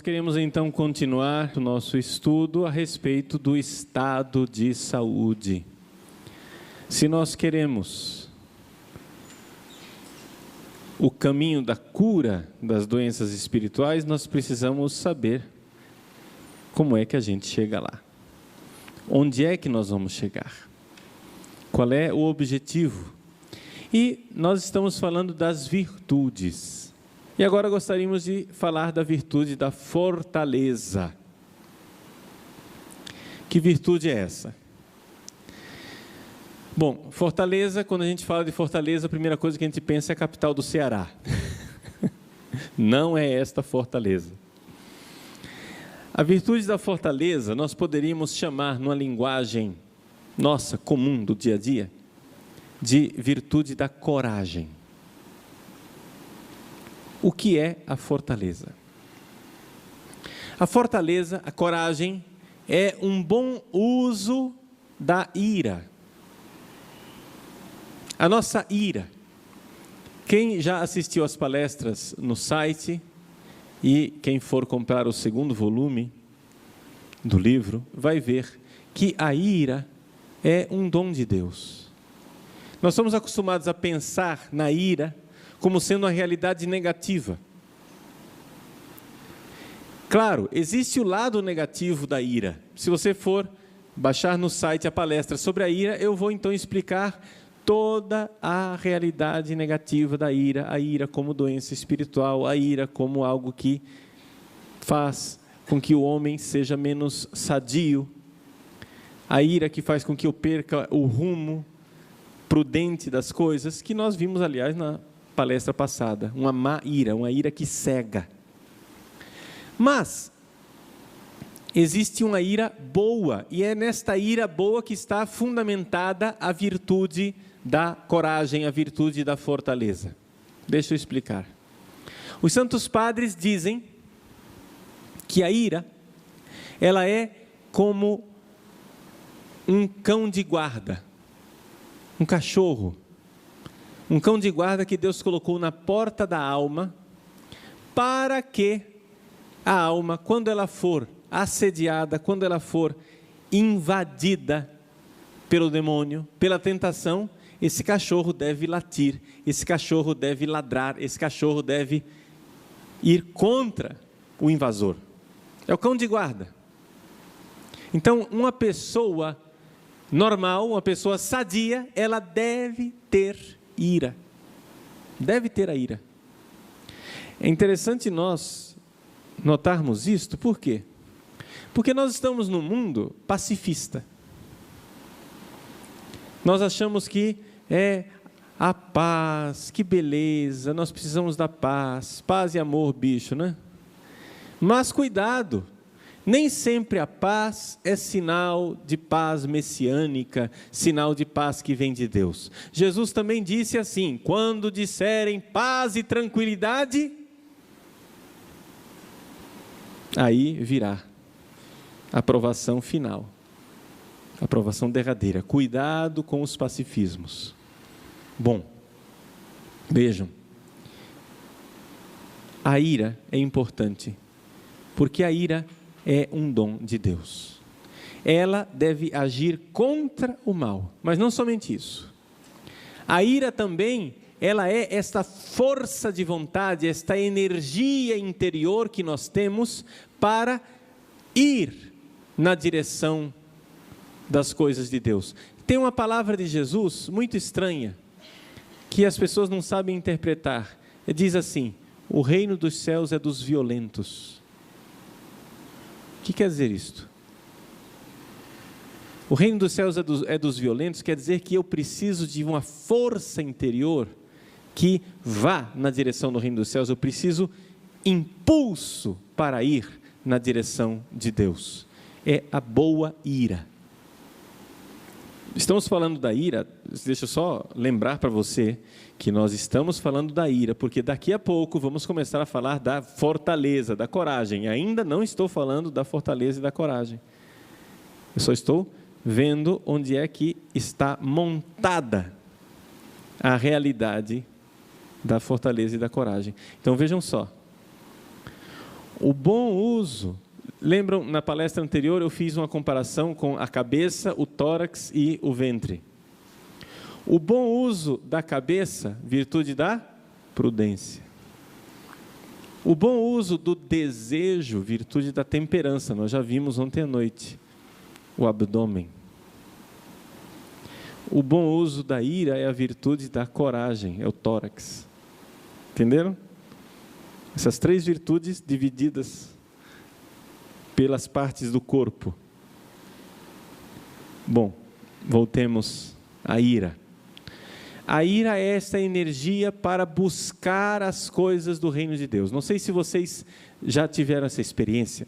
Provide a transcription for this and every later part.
queremos então continuar o nosso estudo a respeito do estado de saúde. Se nós queremos o caminho da cura das doenças espirituais, nós precisamos saber como é que a gente chega lá. Onde é que nós vamos chegar? Qual é o objetivo? E nós estamos falando das virtudes. E agora gostaríamos de falar da virtude da fortaleza. Que virtude é essa? Bom, Fortaleza, quando a gente fala de Fortaleza, a primeira coisa que a gente pensa é a capital do Ceará. Não é esta Fortaleza. A virtude da fortaleza nós poderíamos chamar, numa linguagem nossa, comum, do dia a dia, de virtude da coragem. O que é a fortaleza? A fortaleza, a coragem, é um bom uso da ira. A nossa ira. Quem já assistiu às palestras no site e quem for comprar o segundo volume do livro, vai ver que a ira é um dom de Deus. Nós somos acostumados a pensar na ira como sendo uma realidade negativa. Claro, existe o lado negativo da ira. Se você for baixar no site a palestra sobre a ira, eu vou então explicar toda a realidade negativa da ira, a ira como doença espiritual, a ira como algo que faz com que o homem seja menos sadio, a ira que faz com que eu perca o rumo prudente das coisas, que nós vimos, aliás, na palestra passada, uma má ira, uma ira que cega. Mas existe uma ira boa, e é nesta ira boa que está fundamentada a virtude da coragem, a virtude da fortaleza. Deixa eu explicar. Os santos padres dizem que a ira, ela é como um cão de guarda, um cachorro, um cão de guarda que Deus colocou na porta da alma, para que a alma, quando ela for assediada, quando ela for invadida pelo demônio, pela tentação, esse cachorro deve latir, esse cachorro deve ladrar, esse cachorro deve ir contra o invasor. É o cão de guarda. Então, uma pessoa normal, uma pessoa sadia, ela deve ter ira. Deve ter a ira. É interessante nós notarmos isto, por quê? Porque nós estamos num mundo pacifista. Nós achamos que é a paz, que beleza, nós precisamos da paz, paz e amor, bicho, né? Mas cuidado, nem sempre a paz é sinal de paz messiânica, sinal de paz que vem de Deus. Jesus também disse assim: quando disserem paz e tranquilidade, aí virá a aprovação final, a aprovação derradeira. Cuidado com os pacifismos. Bom, vejam, a ira é importante, porque a ira é um dom de Deus. Ela deve agir contra o mal, mas não somente isso. A ira também, ela é esta força de vontade, esta energia interior que nós temos para ir na direção das coisas de Deus. Tem uma palavra de Jesus muito estranha, que as pessoas não sabem interpretar. Ele diz assim: o reino dos céus é dos violentos. O que quer dizer isto? O reino dos céus é dos violentos, quer dizer que eu preciso de uma força interior que vá na direção do reino dos céus. Eu preciso impulso para ir na direção de Deus. É a boa ira. Estamos falando da ira, deixa eu só lembrar para você que nós estamos falando da ira, porque daqui a pouco vamos começar a falar da fortaleza, da coragem. Ainda não estou falando da fortaleza e da coragem. Eu só estou vendo onde é que está montada a realidade da fortaleza e da coragem. Então vejam só. O bom uso, lembram, na palestra anterior eu fiz uma comparação com a cabeça, o tórax e o ventre. O bom uso da cabeça, virtude da prudência. O bom uso do desejo, virtude da temperança, nós já vimos ontem à noite. O abdômen. O bom uso da ira é a virtude da coragem, é o tórax. Entenderam? Essas 3 virtudes divididas pelas partes do corpo. Bom, voltemos à ira. A ira é essa energia para buscar as coisas do reino de Deus. Não sei se vocês já tiveram essa experiência,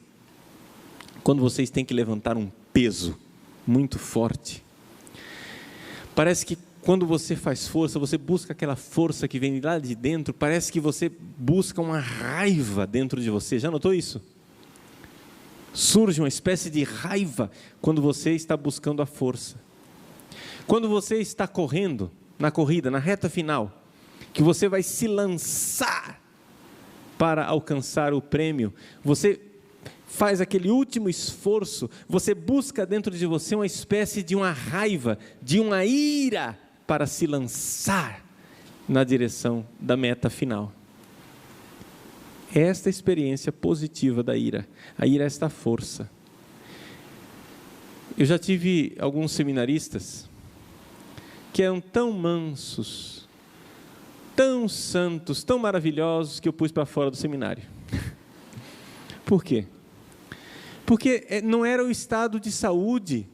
quando vocês têm que levantar um peso muito forte. Parece que quando você faz força, você busca aquela força que vem lá de dentro, parece que você busca uma raiva dentro de você. Já notou isso? Surge uma espécie de raiva quando você está buscando a força. Quando você está correndo, na corrida, na reta final, que você vai se lançar para alcançar o prêmio, você faz aquele último esforço, você busca dentro de você uma espécie de uma raiva, de uma ira, para se lançar na direção da meta final. Esta experiência positiva da ira. A ira é esta força. Eu já tive alguns seminaristas que eram tão mansos, tão santos, tão maravilhosos, que eu pus para fora do seminário. Por quê? Porque não era o estado de saúde,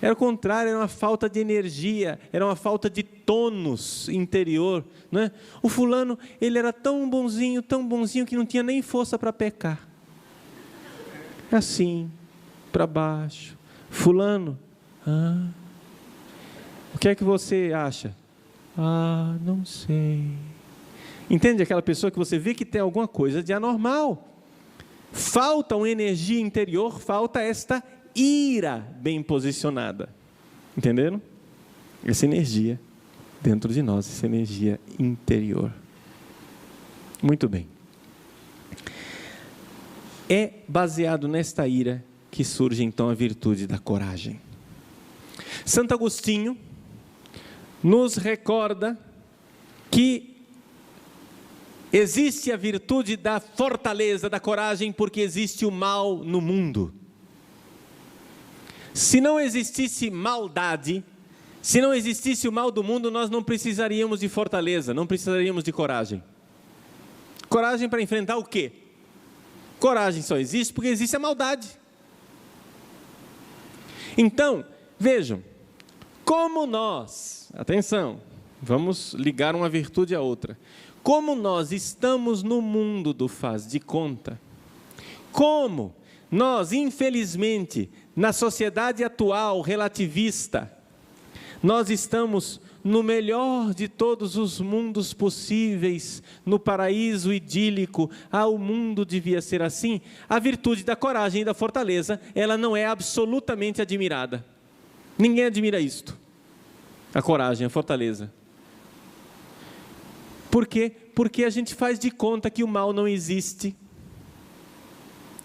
era o contrário, era uma falta de energia, era uma falta de tônus interior, não é? O fulano, ele era tão bonzinho que não tinha nem força para pecar. Assim, para baixo. Fulano, o que é que você acha? Não sei. Entende aquela pessoa que você vê que tem alguma coisa de anormal? Falta uma energia interior, falta esta ira bem posicionada. Entenderam? Essa energia dentro de nós, essa energia interior. Muito bem. É baseado nesta ira que surge então a virtude da coragem. Santo Agostinho nos recorda que existe a virtude da fortaleza, da coragem, porque existe o mal no mundo. Se não existisse maldade, se não existisse o mal do mundo, nós não precisaríamos de fortaleza, não precisaríamos de coragem. Coragem para enfrentar o quê? Coragem só existe porque existe a maldade. Então, vejam, como nós, atenção, vamos ligar uma virtude à outra. Como nós estamos no mundo do faz de conta, como nós, infelizmente, na sociedade atual relativista, nós estamos no melhor de todos os mundos possíveis, no paraíso idílico, o mundo devia ser assim, a virtude da coragem e da fortaleza, ela não é absolutamente admirada. Ninguém admira isto, a coragem, a fortaleza. Por quê? Porque a gente faz de conta que o mal não existe.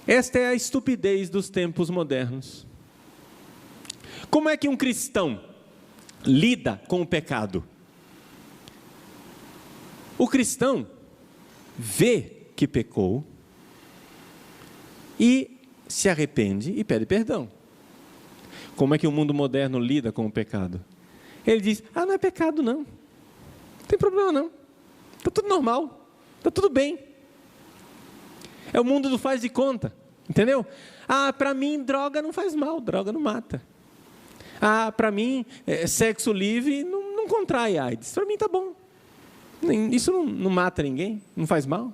Esta é a estupidez dos tempos modernos. Como é que um cristão lida com o pecado? O cristão vê que pecou e se arrepende e pede perdão. Como é que o mundo moderno lida com o pecado? Ele diz, não é pecado não tem problema não, está tudo normal, está tudo bem. É o mundo do faz de conta, entendeu? Para mim droga não faz mal, droga não mata. Para mim sexo livre não contrai AIDS, para mim tá bom. Isso não mata ninguém, não faz mal.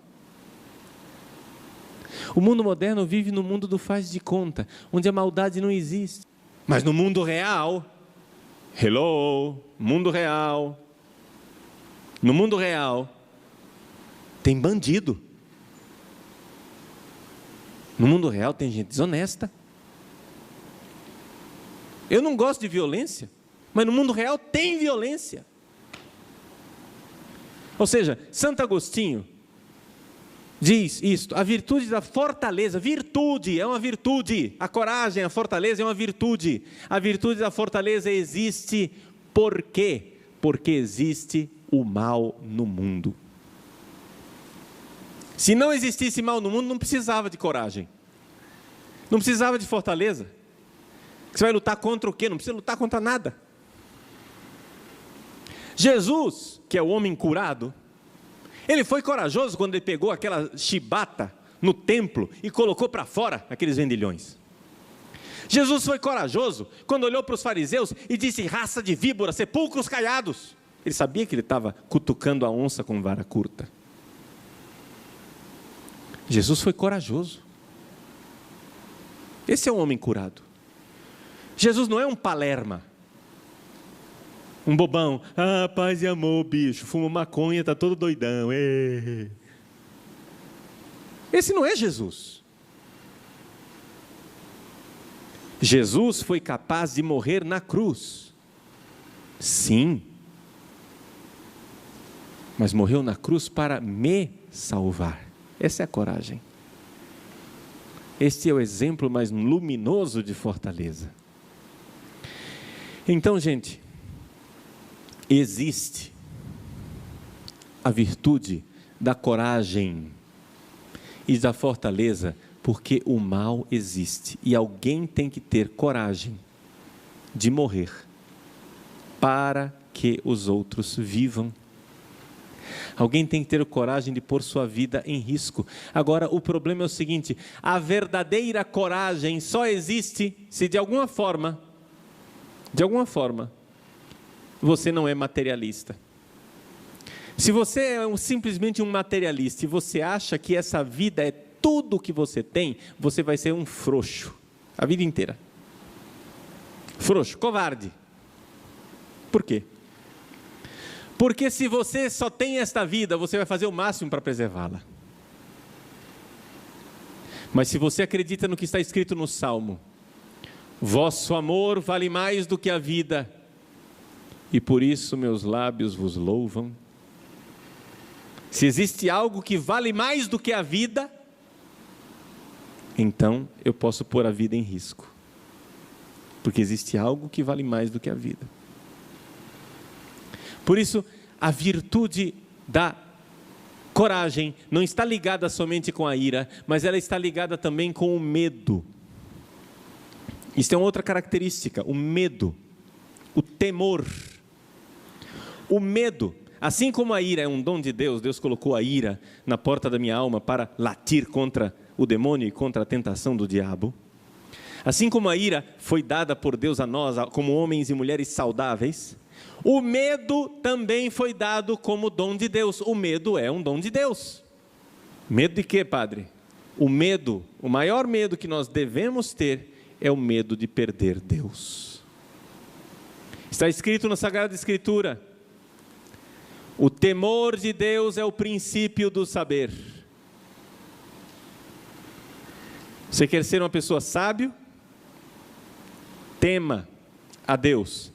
O mundo moderno vive no mundo do faz de conta, onde a maldade não existe. Mas no mundo real, mundo real, no mundo real, tem bandido. No mundo real tem gente desonesta. Eu não gosto de violência, mas no mundo real tem violência. Ou seja, Santo Agostinho diz isto: a virtude da fortaleza, virtude, é uma virtude, a coragem, a fortaleza é uma virtude. A virtude da fortaleza existe por quê? Porque existe o mal no mundo. Se não existisse mal no mundo, não precisava de coragem, não precisava de fortaleza. Você vai lutar contra o quê? Não precisa lutar contra nada. Jesus, que é o homem curado, ele foi corajoso quando ele pegou aquela chibata no templo e colocou para fora aqueles vendilhões. Jesus foi corajoso quando olhou para os fariseus e disse: raça de víbora, sepulcros caiados. Ele sabia que ele estava cutucando a onça com vara curta. Jesus foi corajoso. Esse é um homem curado. Jesus não é um palerma, um bobão. Ah, paz e amor, bicho, fuma maconha, está todo doidão. Esse não é Jesus. Jesus foi capaz de morrer na cruz. Sim. Mas morreu na cruz para me salvar. Essa é a coragem. Este é o exemplo mais luminoso de fortaleza. Então, gente, existe a virtude da coragem e da fortaleza, porque o mal existe e alguém tem que ter coragem de morrer para que os outros vivam. Alguém tem que ter coragem de pôr sua vida em risco. Agora, o problema é o seguinte: a verdadeira coragem só existe se de alguma forma, você não é materialista. Se você é simplesmente um materialista e você acha que essa vida é tudo o que você tem, você vai ser um frouxo a vida inteira. Frouxo, covarde. Por quê? Porque se você só tem esta vida, você vai fazer o máximo para preservá-la. Mas se você acredita no que está escrito no Salmo: vosso amor vale mais do que a vida, e por isso meus lábios vos louvam. Se existe algo que vale mais do que a vida, então eu posso pôr a vida em risco, porque existe algo que vale mais do que a vida. Por isso, a virtude da coragem não está ligada somente com a ira, mas ela está ligada também com o medo. Isso é uma outra característica: o medo, o temor. O medo, assim como a ira é um dom de Deus, Deus colocou a ira na porta da minha alma para latir contra o demônio e contra a tentação do diabo. Assim como a ira foi dada por Deus a nós como homens e mulheres saudáveis, o medo também foi dado como dom de Deus. O medo é um dom de Deus. Medo de quê, padre? O medo, o maior medo que nós devemos ter é o medo de perder Deus. Está escrito na Sagrada Escritura: o temor de Deus é o princípio do saber. Você quer ser uma pessoa sábia? Tema a Deus.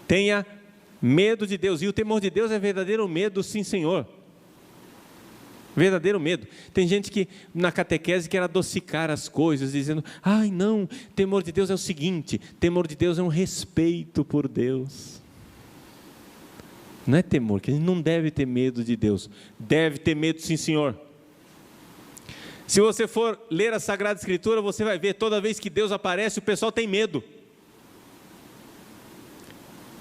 Tenha medo de Deus. E o temor de Deus é verdadeiro medo, sim, Senhor. Verdadeiro medo. Tem gente que na catequese quer adocicar as coisas, dizendo: ai não, temor de Deus é o seguinte, temor de Deus é um respeito por Deus. Não é temor, que a gente não deve ter medo de Deus. Deve ter medo, sim, Senhor. Se você for ler a Sagrada Escritura, você vai ver, toda vez que Deus aparece, o pessoal tem medo.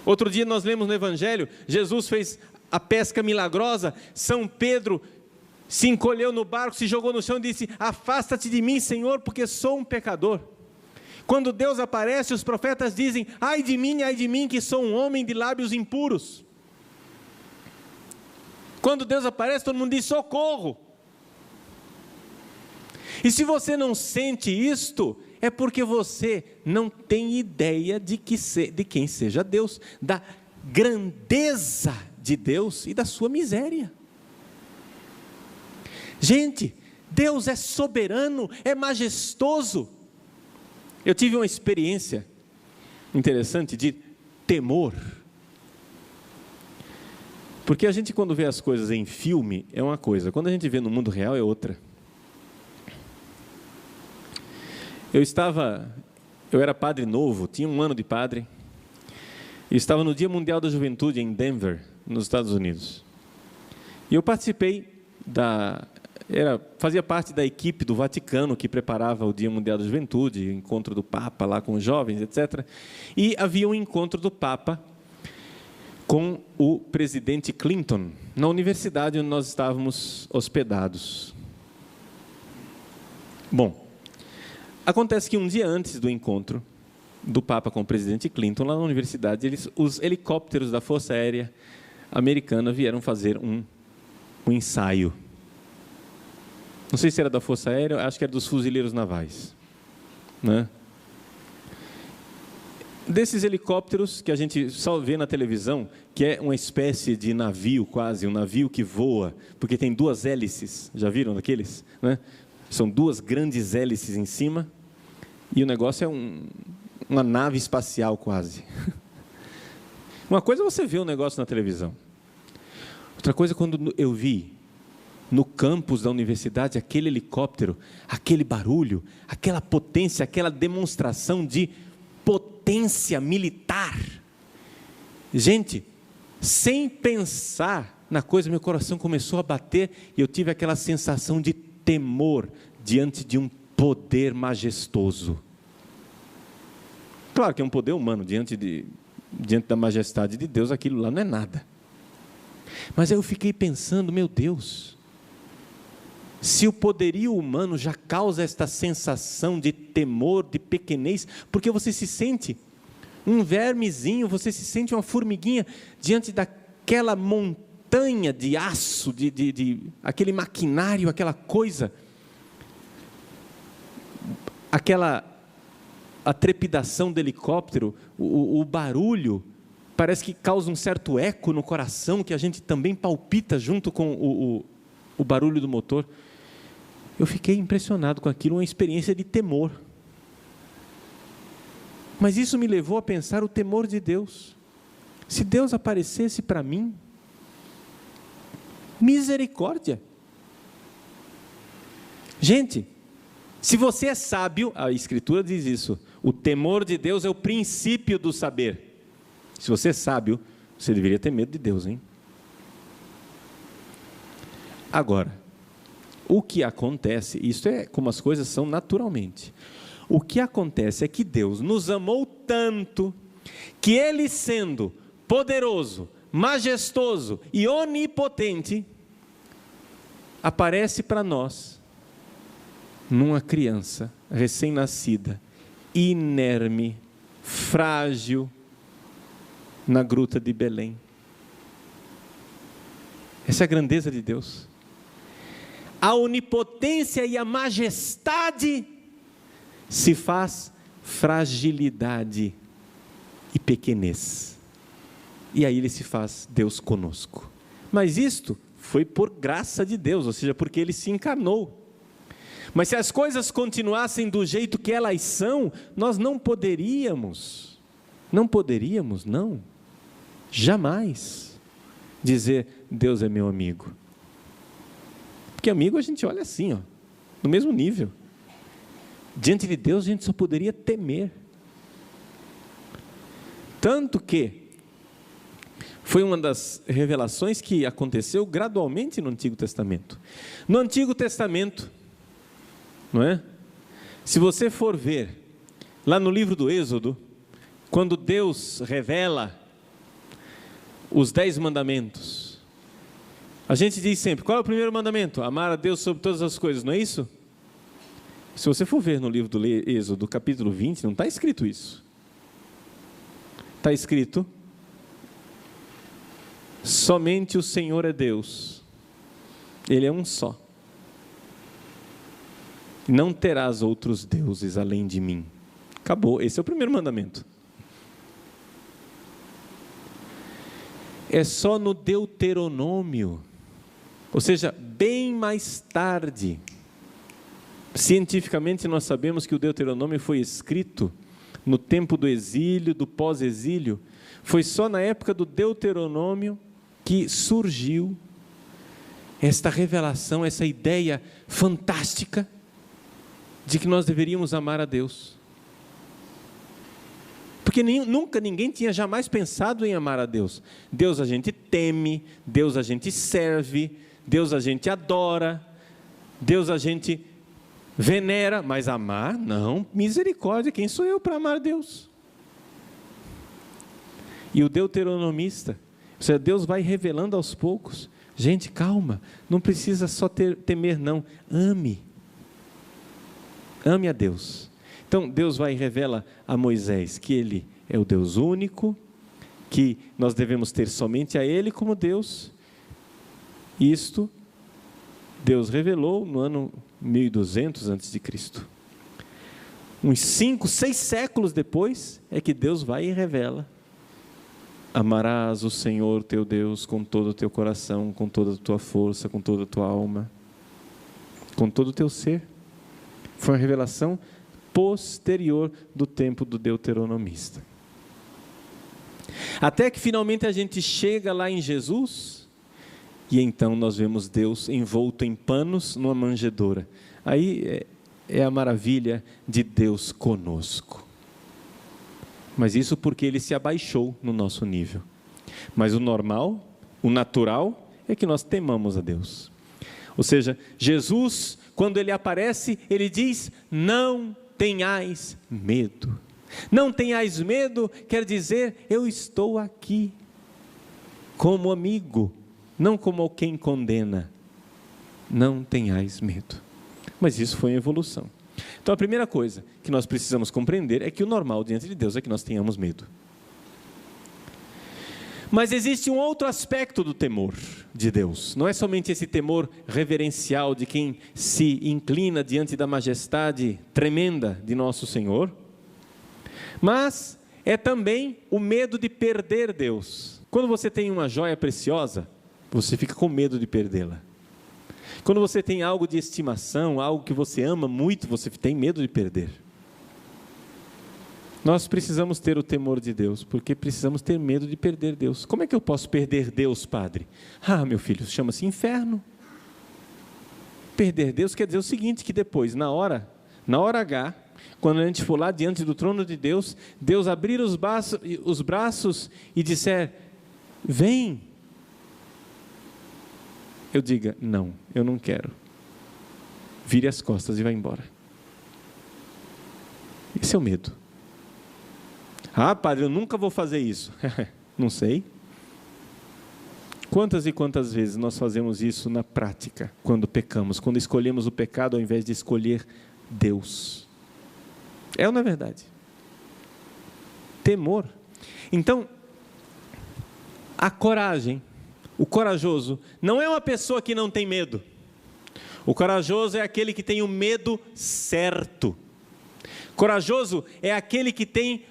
Outro dia nós lemos no Evangelho, Jesus fez a pesca milagrosa, São Pedro se encolheu no barco, se jogou no chão e disse: afasta-te de mim, Senhor, porque sou um pecador. Quando Deus aparece, os profetas dizem: ai de mim, que sou um homem de lábios impuros. Quando Deus aparece, todo mundo diz: socorro. E se você não sente isto, é porque você não tem ideia de quem seja Deus, da grandeza de Deus e da sua miséria. Gente, Deus é soberano, é majestoso. Eu tive uma experiência interessante de temor. Porque a gente, quando vê as coisas em filme, é uma coisa, quando a gente vê no mundo real, é outra. Eu era padre novo, tinha 1 ano de padre, e estava no Dia Mundial da Juventude em Denver, nos Estados Unidos. E eu participei fazia parte da equipe do Vaticano que preparava o Dia Mundial da Juventude, o encontro do Papa lá com os jovens, etc. E havia um encontro do Papa com o presidente Clinton, na universidade onde nós estávamos hospedados. Bom, acontece que um dia antes do encontro do Papa com o presidente Clinton, lá na universidade, os helicópteros da Força Aérea Americana vieram fazer um ensaio. Não sei se era da Força Aérea, acho que era dos fuzileiros navais, né? Desses helicópteros que a gente só vê na televisão, que é uma espécie de navio quase, um navio que voa, porque tem 2 hélices, já viram daqueles? Né? São 2 grandes hélices em cima, e o negócio é uma nave espacial quase. Uma coisa é você ver o negócio na televisão, outra coisa é quando eu vi no campus da universidade aquele helicóptero, aquele barulho, aquela potência, aquela demonstração de potência militar. Gente, sem pensar na coisa, meu coração começou a bater e eu tive aquela sensação de temor diante de um poder majestoso. Claro que é um poder humano, diante da majestade de Deus, aquilo lá não é nada. Mas aí eu fiquei pensando, meu Deus, se o poderio humano já causa esta sensação de temor, de pequenez, porque você se sente um vermezinho, você se sente uma formiguinha diante daquela montanha de aço, aquele maquinário, aquela coisa, a trepidação do helicóptero, o barulho, parece que causa um certo eco no coração, que a gente também palpita junto com o barulho do motor. Eu fiquei impressionado com aquilo, uma experiência de temor. Mas isso me levou a pensar o temor de Deus. Se Deus aparecesse para mim, misericórdia. Gente, se você é sábio, a Escritura diz isso, o temor de Deus é o princípio do saber. Se você é sábio, você deveria ter medo de Deus, hein? Agora, o que acontece, isso é como as coisas são naturalmente. O que acontece é que Deus nos amou tanto, que Ele, sendo poderoso, majestoso e onipotente, aparece para nós numa criança recém-nascida, inerme, frágil, na gruta de Belém. Essa é a grandeza de Deus. A onipotência e a majestade se faz fragilidade e pequenez. E aí Ele se faz Deus conosco. Mas isto foi por graça de Deus, ou seja, porque Ele se encarnou. Mas se as coisas continuassem do jeito que elas são, nós não poderíamos, não, jamais dizer, Deus é meu amigo. Porque amigo a gente olha assim, ó, no mesmo nível. Diante de Deus a gente só poderia temer. Tanto que foi uma das revelações que aconteceu gradualmente no Antigo Testamento. No Antigo Testamento, não é? Se você for ver, lá no livro do Êxodo, quando Deus revela os 10 mandamentos, a gente diz sempre, qual é o primeiro mandamento? Amar a Deus sobre todas as coisas, não é isso? Se você for ver no livro do Êxodo, capítulo 20, não está escrito isso. Está escrito, somente o Senhor é Deus, Ele é um só. Não terás outros deuses além de mim. Acabou, esse é o primeiro mandamento. É só no Deuteronômio, ou seja, bem mais tarde. Cientificamente nós sabemos que o Deuteronômio foi escrito no tempo do exílio, do pós-exílio. Foi só na época do Deuteronômio que surgiu esta revelação, essa ideia fantástica de que nós deveríamos amar a Deus. Porque nunca ninguém tinha jamais pensado em amar a Deus. Deus a gente teme, Deus a gente serve, Deus a gente adora, Deus a gente venera, mas amar, não, misericórdia, quem sou eu para amar a Deus? E o deuteronomista, ou seja, Deus vai revelando aos poucos, gente, calma, não precisa só temer não, ame a Deus. Então Deus vai e revela a Moisés que Ele é o Deus único, que nós devemos ter somente a Ele como Deus. Isto Deus revelou no ano 1200 a.C. Uns 5, 6 séculos depois é que Deus vai e revela: amarás o Senhor teu Deus com todo o teu coração, com toda a tua força, com toda a tua alma, com todo o teu ser. Foi uma revelação posterior do tempo do deuteronomista. Até que finalmente a gente chega lá em Jesus, e então nós vemos Deus envolto em panos numa manjedoura. Aí é a maravilha de Deus conosco. Mas isso porque Ele se abaixou no nosso nível. Mas o normal, o natural, é que nós temamos a Deus. Ou seja, Jesus, quando Ele aparece, Ele diz: não tenhais medo. Não tenhais medo quer dizer, eu estou aqui como amigo, não como quem condena. Não tenhais medo. Mas isso foi uma evolução. Então a primeira coisa que nós precisamos compreender é que o normal diante de Deus é que nós tenhamos medo. Mas existe um outro aspecto do temor de Deus. Não é somente esse temor reverencial de quem se inclina diante da majestade tremenda de nosso Senhor, mas é também o medo de perder Deus. Quando você tem uma joia preciosa, você fica com medo de perdê-la. Quando você tem algo de estimação, algo que você ama muito, você tem medo de perder. Nós precisamos ter o temor de Deus, porque precisamos ter medo de perder Deus. Como é que eu posso perder Deus, Padre? Ah, meu filho, chama-se inferno. Perder Deus quer dizer o seguinte, que depois, na hora H, quando a gente for lá diante do trono de Deus, Deus abrir os braços e disser: vem. Eu diga: não, eu não quero. Vire as costas e vá embora. Esse é o medo. Ah, Padre, eu nunca vou fazer isso. Não sei. Quantas e quantas vezes nós fazemos isso na prática, quando pecamos, quando escolhemos o pecado ao invés de escolher Deus? É ou não é verdade? Temor. Então, a coragem, o corajoso, não é uma pessoa que não tem medo. O corajoso é aquele que tem o medo certo. Corajoso é aquele que tem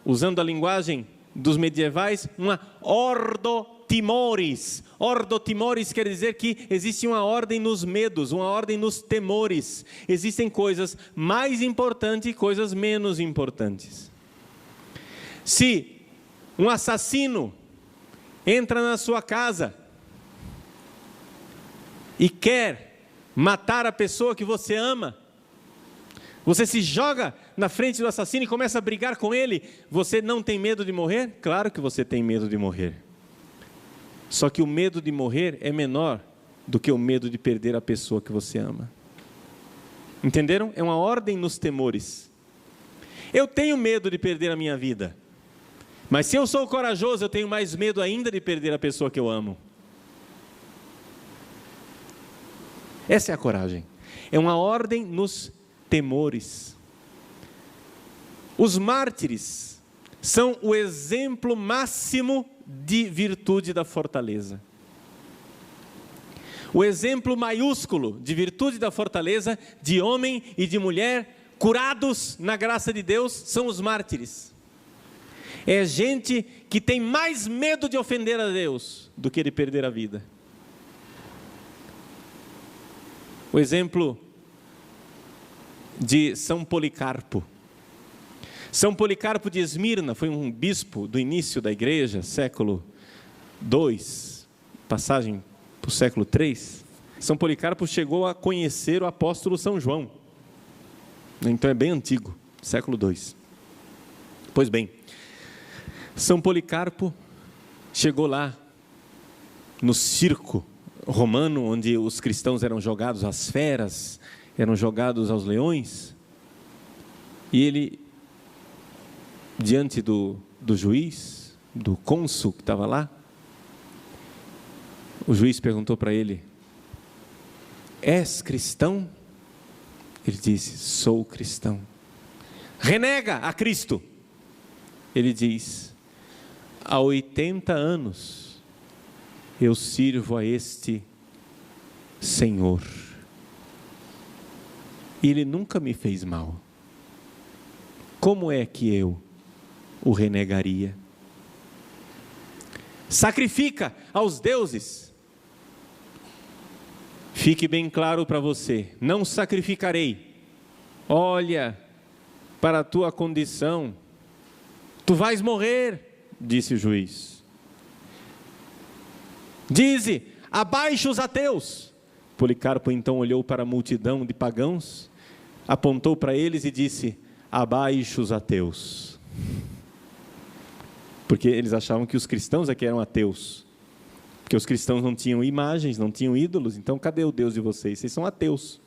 usando a linguagem dos medievais, uma ordo timores. Ordo timores quer dizer que existe uma ordem nos medos, uma ordem nos temores. Existem coisas mais importantes e coisas menos importantes. Se um assassino entra na sua casa e quer matar a pessoa que você ama, você se joga na frente do assassino e começa a brigar com ele. Você não tem medo de morrer? Claro que você tem medo de morrer. Só que o medo de morrer é menor do que o medo de perder a pessoa que você ama. Entenderam? É uma ordem nos temores. Eu tenho medo de perder a minha vida. Mas se eu sou corajoso, eu tenho mais medo ainda de perder a pessoa que eu amo. Essa é a coragem. É uma ordem nos temores. Os mártires são o exemplo máximo de virtude da fortaleza. O exemplo maiúsculo de virtude da fortaleza, de homem e de mulher curados na graça de Deus, são os mártires. É gente que tem mais medo de ofender a Deus do que de perder a vida. O exemplo de São Policarpo. São Policarpo de Esmirna foi um bispo do início da igreja, século 2, passagem para o século 3, São Policarpo chegou a conhecer o apóstolo São João. Então é bem antigo, século 2. Pois bem, São Policarpo chegou lá no circo romano, onde os cristãos eram jogados às feras, eram jogados aos leões, e ele, diante do juiz, do cônsul que estava lá, o juiz perguntou para ele: és cristão? Ele disse: sou cristão. Renega a Cristo. Ele diz: há 80 anos eu sirvo a este Senhor, e Ele nunca me fez mal. Como é que eu o renegaria? Sacrifica aos deuses. Fique bem claro para você: não sacrificarei. Olha para a tua condição, tu vais morrer, disse o juiz. Dize: abaixo os ateus. Policarpo então olhou para a multidão de pagãos, apontou para eles e disse: abaixo os ateus. Porque eles achavam que os cristãos é que eram ateus, porque os cristãos não tinham imagens, não tinham ídolos. Então cadê o Deus de vocês? Vocês são ateus.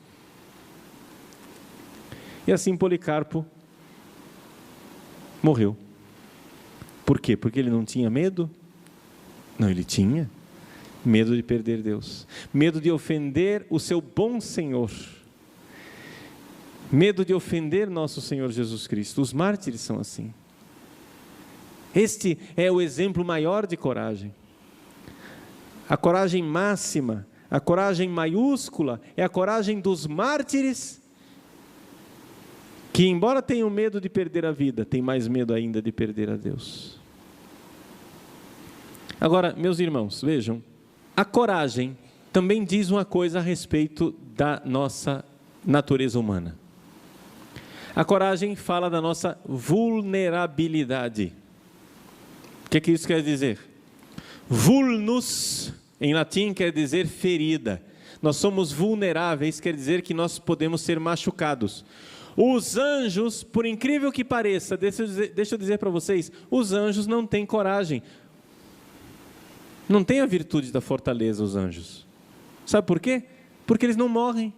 E assim Policarpo morreu. Por quê? Porque ele não tinha medo? Não, ele tinha medo de perder Deus, medo de ofender o seu bom Senhor, medo de ofender nosso Senhor Jesus Cristo. Os mártires são assim. Este é o exemplo maior de coragem. A coragem máxima, a coragem maiúscula, é a coragem dos mártires, que embora tenham medo de perder a vida, têm mais medo ainda de perder a Deus. Agora, meus irmãos, vejam, a coragem também diz uma coisa a respeito da nossa natureza humana. A coragem fala da nossa vulnerabilidade. O que isso quer dizer? Vulnus, em latim, quer dizer ferida. Nós somos vulneráveis, quer dizer que nós podemos ser machucados. Os anjos, por incrível que pareça, deixa eu dizer para vocês, os anjos não têm coragem. Não têm a virtude da fortaleza, os anjos. Sabe por quê? Porque eles não morrem.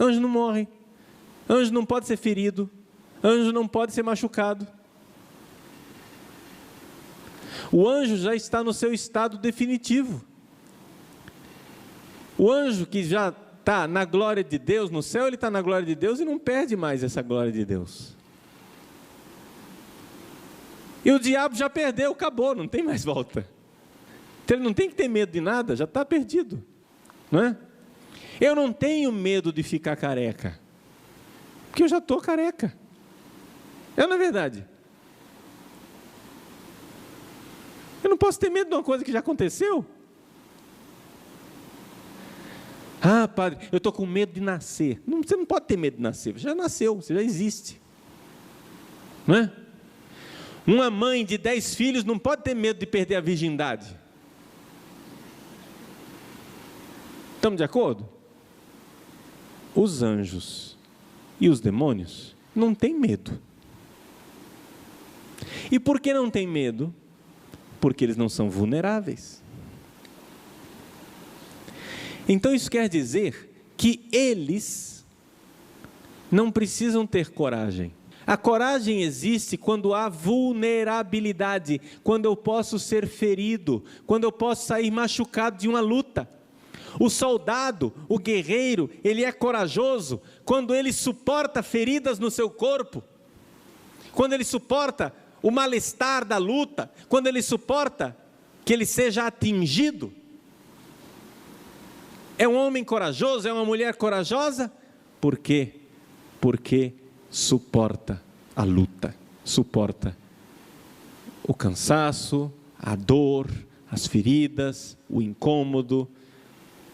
Anjo não morre. Anjo não pode ser ferido. Anjo não pode ser machucado. O anjo já está no seu estado definitivo. O anjo que já está na glória de Deus, no céu ele está na glória de Deus e não perde mais essa glória de Deus. E o diabo já perdeu, acabou, não tem mais volta. Então ele não tem que ter medo de nada, já está perdido, não é? Eu não tenho medo de ficar careca, porque eu já estou careca. Não é verdade? Eu não posso ter medo de uma coisa que já aconteceu. Ah, padre, eu estou com medo de nascer. Não, você não pode ter medo de nascer, você já nasceu, você já existe. Não é? Uma mãe de 10 filhos não pode ter medo de perder a virgindade. Estamos de acordo? Os anjos e os demônios não têm medo. E por que não têm medo? Porque eles não são vulneráveis. Então isso quer dizer que eles não precisam ter coragem. A coragem existe quando há vulnerabilidade, quando eu posso ser ferido, quando eu posso sair machucado de uma luta. O soldado, o guerreiro, ele é corajoso quando ele suporta feridas no seu corpo, quando ele suporta o mal-estar da luta, quando ele suporta que ele seja atingido. É um homem corajoso, é uma mulher corajosa. Por quê? Porque suporta a luta, suporta o cansaço, a dor, as feridas, o incômodo,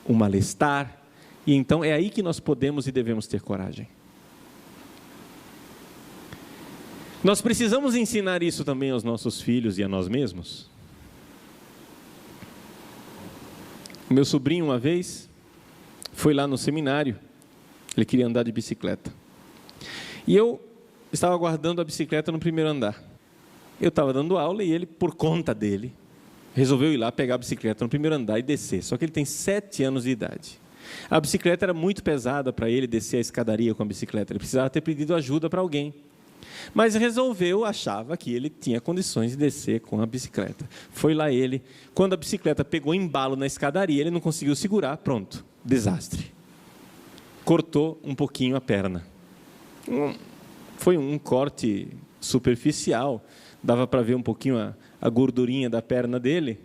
o mal-estar. E então é aí que nós podemos e devemos ter coragem. Nós precisamos ensinar isso também aos nossos filhos e a nós mesmos. O meu sobrinho, uma vez, foi lá no seminário, ele queria andar de bicicleta. E eu estava guardando a bicicleta no primeiro andar. Eu estava dando aula e ele, por conta dele, resolveu ir lá pegar a bicicleta no primeiro andar e descer. Só que ele tem 7 anos de idade. A bicicleta era muito pesada para ele descer a escadaria com a bicicleta. Ele precisava ter pedido ajuda para alguém. Mas achava que ele tinha condições de descer com a bicicleta. Foi lá ele, quando a bicicleta pegou embalo na escadaria, ele não conseguiu segurar, pronto, desastre. Cortou um pouquinho a perna. Foi um corte superficial, dava para ver um pouquinho a gordurinha da perna dele,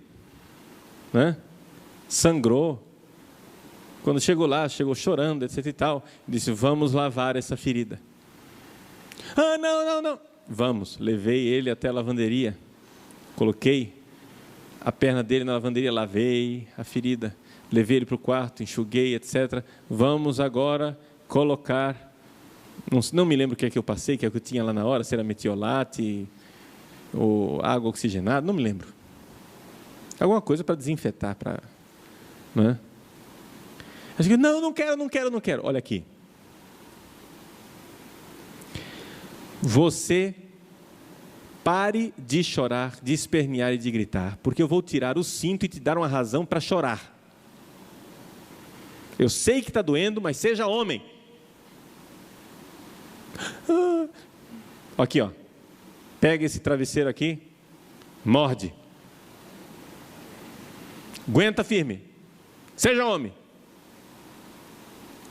né? Sangrou. Quando chegou lá, chegou chorando, etc e tal, disse, vamos lavar essa ferida. Ah, não. Vamos, levei ele até a lavanderia, coloquei a perna dele na lavanderia, lavei a ferida, levei ele para o quarto, enxuguei, etc. Vamos agora colocar, não me lembro o que é que eu passei, que é o que eu tinha lá na hora, se era metiolate ou água oxigenada, não me lembro. Alguma coisa para desinfetar, não é? Eu digo, não quero. Olha aqui. Você pare de chorar, de espernear e de gritar, porque eu vou tirar o cinto e te dar uma razão para chorar. Eu sei que está doendo, mas seja homem. Aqui, ó. Pega esse travesseiro aqui, morde. Aguenta firme. Seja homem.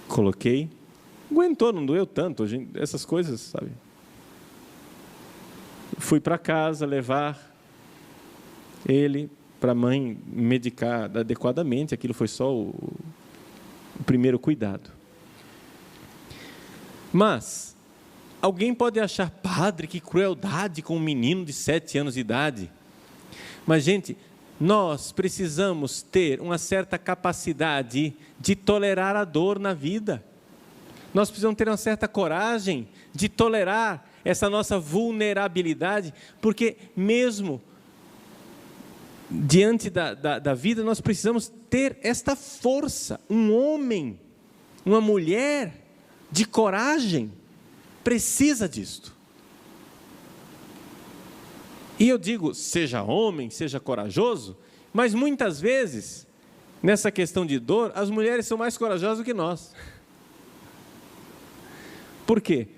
Coloquei. Aguentou, não doeu tanto. Essas coisas, sabe? Fui para casa levar ele para a mãe medicar adequadamente. Aquilo foi só o primeiro cuidado. Mas alguém pode achar, padre, que crueldade com um menino de 7 anos de idade. Mas, gente, nós precisamos ter uma certa capacidade de tolerar a dor na vida. Nós precisamos ter uma certa coragem de tolerar essa nossa vulnerabilidade, porque mesmo diante da vida, nós precisamos ter esta força. Um homem, uma mulher de coragem, precisa disto. E eu digo, seja homem, seja corajoso, mas muitas vezes, nessa questão de dor, as mulheres são mais corajosas do que nós. Por quê?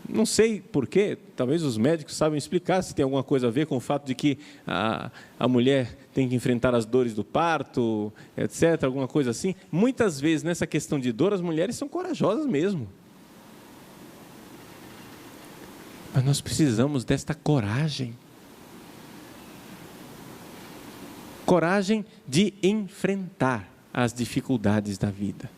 Não sei por quê, talvez os médicos sabem explicar se tem alguma coisa a ver com o fato de que a mulher tem que enfrentar as dores do parto, etc., alguma coisa assim. Muitas vezes, nessa questão de dor, as mulheres são corajosas mesmo. Mas nós precisamos desta coragem. Coragem de enfrentar as dificuldades da vida.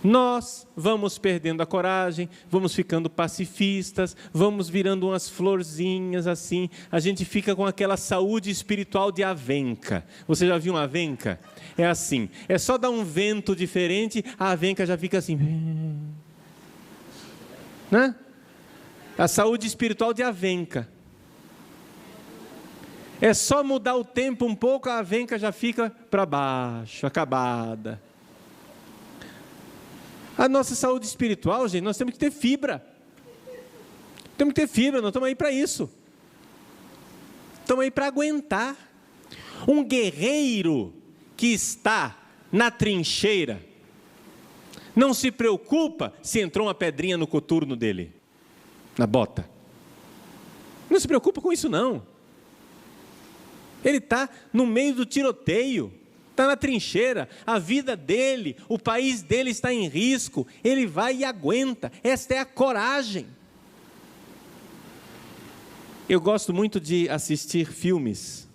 Nós vamos perdendo a coragem, vamos ficando pacifistas, vamos virando umas florzinhas assim, a gente fica com aquela saúde espiritual de avenca. Você já viu uma avenca? É assim, é só dar um vento diferente, a avenca já fica assim, né? A saúde espiritual de avenca. É só mudar o tempo um pouco, a avenca já fica para baixo, acabada. A nossa saúde espiritual, gente, nós temos que ter fibra. Temos que ter fibra, nós estamos aí para isso. Estamos aí para aguentar. Um guerreiro que está na trincheira, não se preocupa se entrou uma pedrinha no coturno dele, na bota. Não se preocupa com isso, não. Ele está no meio do tiroteio. Está na trincheira, a vida dele, o país dele está em risco, ele vai e aguenta. Esta é a coragem. Eu gosto muito de assistir filmes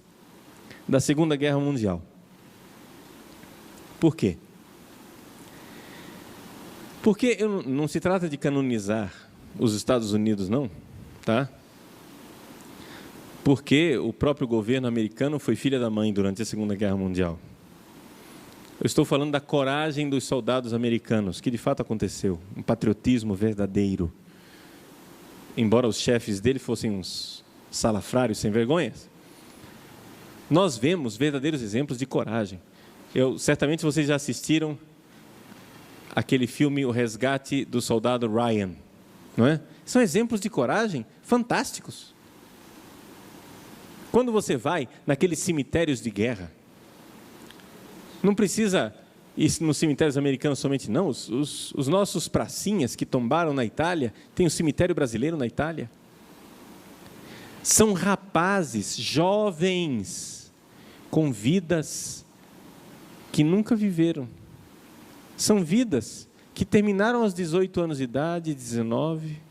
da Segunda Guerra Mundial. Por quê? Porque não se trata de canonizar os Estados Unidos, não, tá? Porque o próprio governo americano foi filha da mãe durante a Segunda Guerra Mundial. Eu estou falando da coragem dos soldados americanos, que de fato aconteceu, um patriotismo verdadeiro. Embora os chefes dele fossem uns salafrários sem vergonhas, nós vemos verdadeiros exemplos de coragem. Certamente vocês já assistiram aquele filme O Resgate do Soldado Ryan, não é? São exemplos de coragem fantásticos. Quando você vai naqueles cemitérios de guerra, não precisa ir nos cemitérios americanos somente, não. Os nossos pracinhas que tombaram na Itália, tem um cemitério brasileiro na Itália. São rapazes, jovens, com vidas que nunca viveram. São vidas que terminaram aos 18 anos de idade, 19.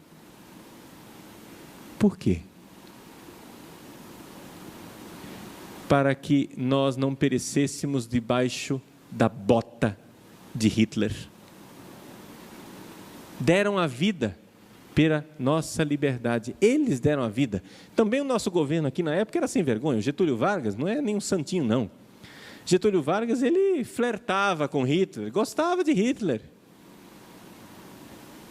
Por quê? Para que nós não perecêssemos debaixo da bota de Hitler. Deram a vida pela nossa liberdade. Eles deram a vida. Também o nosso governo aqui na época era sem vergonha. O Getúlio Vargas não é nenhum santinho, não. Getúlio Vargas, ele flertava com Hitler, gostava de Hitler.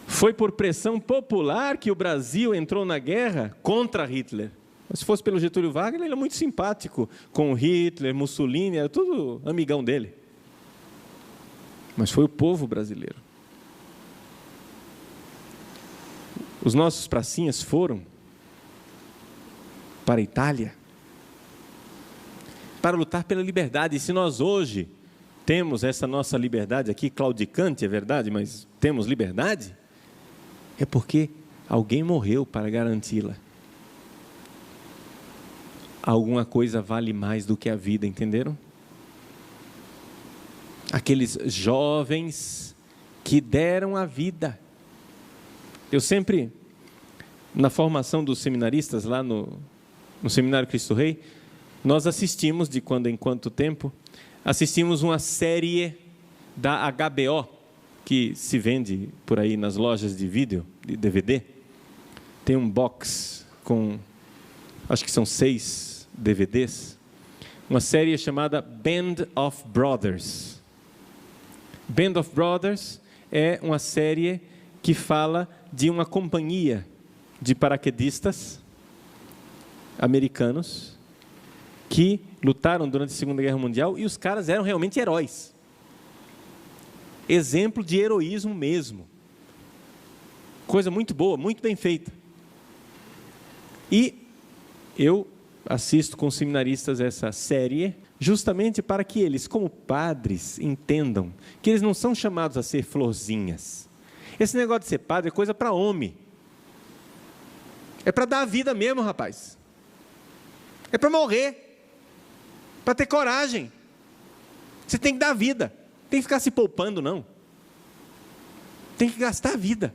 Foi por pressão popular que o Brasil entrou na guerra contra Hitler. Mas se fosse pelo Getúlio Vargas, ele era muito simpático com Hitler, Mussolini, era tudo amigão dele. Mas foi o povo brasileiro. Os nossos pracinhas foram para a Itália para lutar pela liberdade. E se nós hoje temos essa nossa liberdade aqui, claudicante, é verdade, mas temos liberdade, é porque alguém morreu para garanti-la. Alguma coisa vale mais do que a vida, entenderam? Aqueles jovens que deram a vida. Eu sempre, na formação dos seminaristas, lá no Seminário Cristo Rei, nós assistimos, de quando em quanto tempo, assistimos uma série da HBO, que se vende por aí nas lojas de vídeo, de DVD. Tem um box com, acho que são 6 DVDs. Uma série chamada Band of Brothers. Band of Brothers é uma série que fala de uma companhia de paraquedistas americanos que lutaram durante a Segunda Guerra Mundial, e os caras eram realmente heróis. Exemplo de heroísmo mesmo. Coisa muito boa, muito bem feita. E eu assisto com os seminaristas essa série justamente para que eles, como padres, entendam que eles não são chamados a ser florzinhas. Esse negócio de ser padre é coisa para homem. É para dar a vida mesmo, rapaz. É para morrer. Para ter coragem. Você tem que dar a vida. Não tem que ficar se poupando, não. Tem que gastar a vida.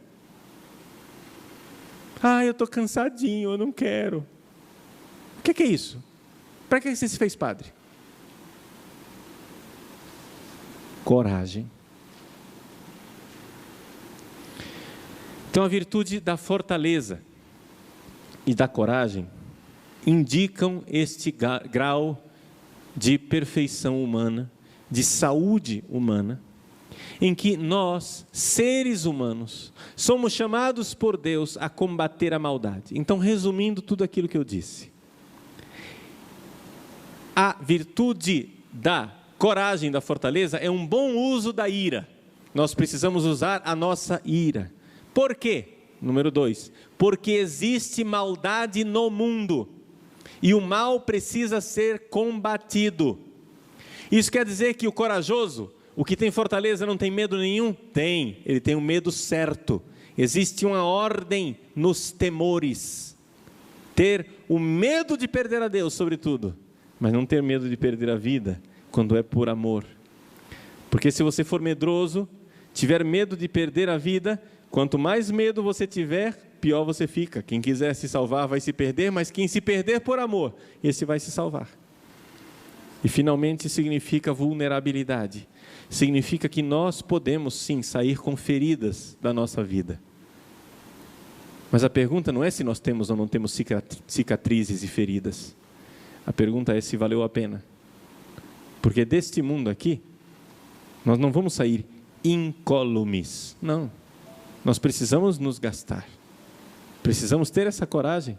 Ah, eu estou cansadinho, eu não quero. O que é isso? Para que você se fez padre? Coragem. Então, a virtude da fortaleza e da coragem indicam este grau de perfeição humana, de saúde humana, em que nós, seres humanos, somos chamados por Deus a combater a maldade. Então, resumindo tudo aquilo que eu disse, a virtude da coragem, da fortaleza, é um bom uso da ira. Nós precisamos usar a nossa ira. Por quê? Número 2, porque existe maldade no mundo, e o mal precisa ser combatido. Isso quer dizer que o corajoso, o que tem fortaleza, não tem medo nenhum? Tem, ele tem o medo certo. Existe uma ordem nos temores. Ter o medo de perder a Deus, sobretudo, mas não ter medo de perder a vida, quando é por amor. Porque se você for medroso, tiver medo de perder a vida, quanto mais medo você tiver, pior você fica. Quem quiser se salvar vai se perder, mas quem se perder por amor, esse vai se salvar. E finalmente significa vulnerabilidade. Significa que nós podemos sim sair com feridas da nossa vida. Mas a pergunta não é se nós temos ou não temos cicatrizes e feridas. A pergunta é se valeu a pena. Porque deste mundo aqui, nós não vamos sair incólumes. Não. Nós precisamos nos gastar. Precisamos ter essa coragem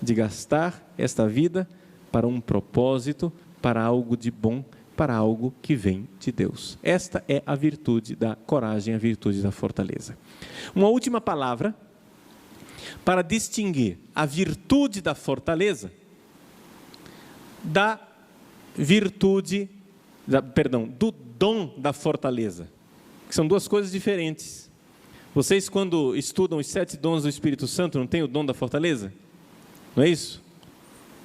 de gastar esta vida para um propósito, para algo de bom para algo que vem de Deus. Esta é a virtude da coragem, a virtude da fortaleza. Uma última palavra para distinguir a virtude da fortaleza da virtude, do dom da fortaleza, que são duas coisas diferentes. Vocês, quando estudam os 7 dons do Espírito Santo, não tem o dom da fortaleza? Não é isso?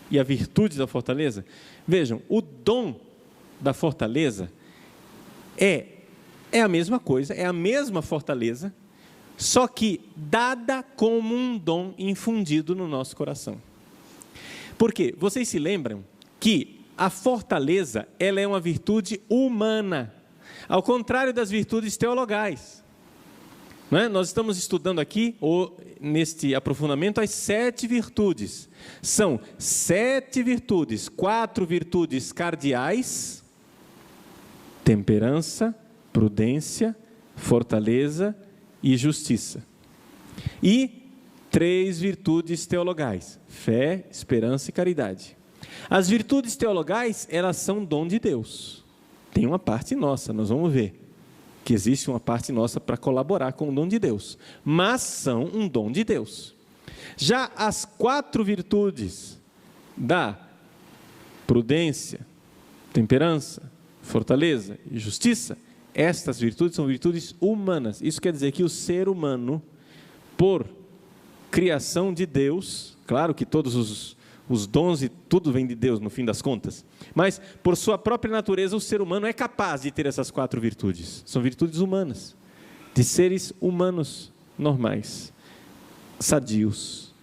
E a virtude da fortaleza? Vejam, o dom da fortaleza é a mesma coisa, é a mesma fortaleza, só que dada como um dom infundido no nosso coração. Por quê? Vocês se lembram que a fortaleza, ela é uma virtude humana, ao contrário das virtudes teologais. Não é? Nós estamos estudando aqui, neste aprofundamento, as 7 virtudes. São 7 virtudes, 4 virtudes cardeais: temperança, prudência, fortaleza e justiça. E 3 virtudes teologais: fé, esperança e caridade. As virtudes teologais, elas são dom de Deus. Tem uma parte nossa, nós vamos ver que existe uma parte nossa para colaborar com o dom de Deus, mas são um dom de Deus. Já as 4 virtudes da prudência, temperança, fortaleza e justiça, estas virtudes são virtudes humanas. Isso quer dizer que o ser humano, por criação de Deus, claro que todos os dons e tudo vem de Deus no fim das contas, mas por sua própria natureza o ser humano é capaz de ter essas 4 virtudes. São virtudes humanas, de seres humanos normais, sadios.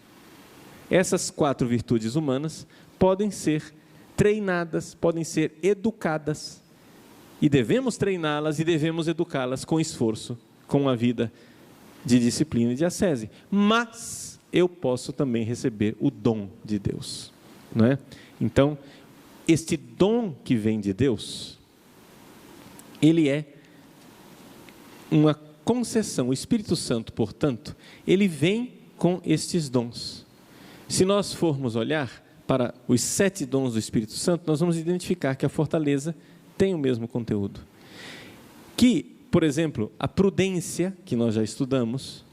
Essas 4 virtudes humanas podem ser treinadas, podem ser educadas, e devemos treiná-las e devemos educá-las com esforço, com uma vida de disciplina e de ascese. Mas eu posso também receber o dom de Deus, não é? Então, este dom que vem de Deus, ele é uma concessão. O Espírito Santo, portanto, ele vem com estes dons. Se nós formos olhar para os 7 dons do Espírito Santo, nós vamos identificar que a fortaleza tem o mesmo conteúdo. Que, por exemplo, a prudência, que nós já estudamos,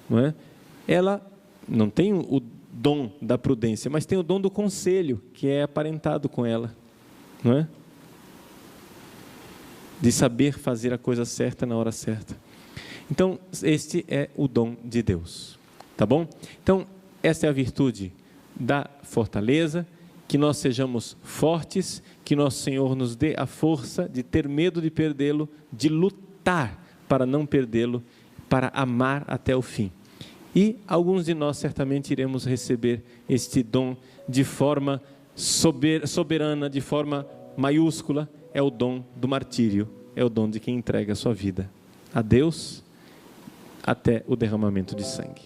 não é? Ela não tem o dom da prudência, mas tem o dom do conselho, que é aparentado com ela, não é? De saber fazer a coisa certa na hora certa. Então, este é o dom de Deus, tá bom? Então, esta é a virtude da fortaleza, que nós sejamos fortes, que nosso Senhor nos dê a força de ter medo de perdê-lo, de lutar para não perdê-lo, para amar até o fim. E alguns de nós certamente iremos receber este dom de forma soberana, de forma maiúscula. É o dom do martírio, é o dom de quem entrega a sua vida a Deus até o derramamento de sangue.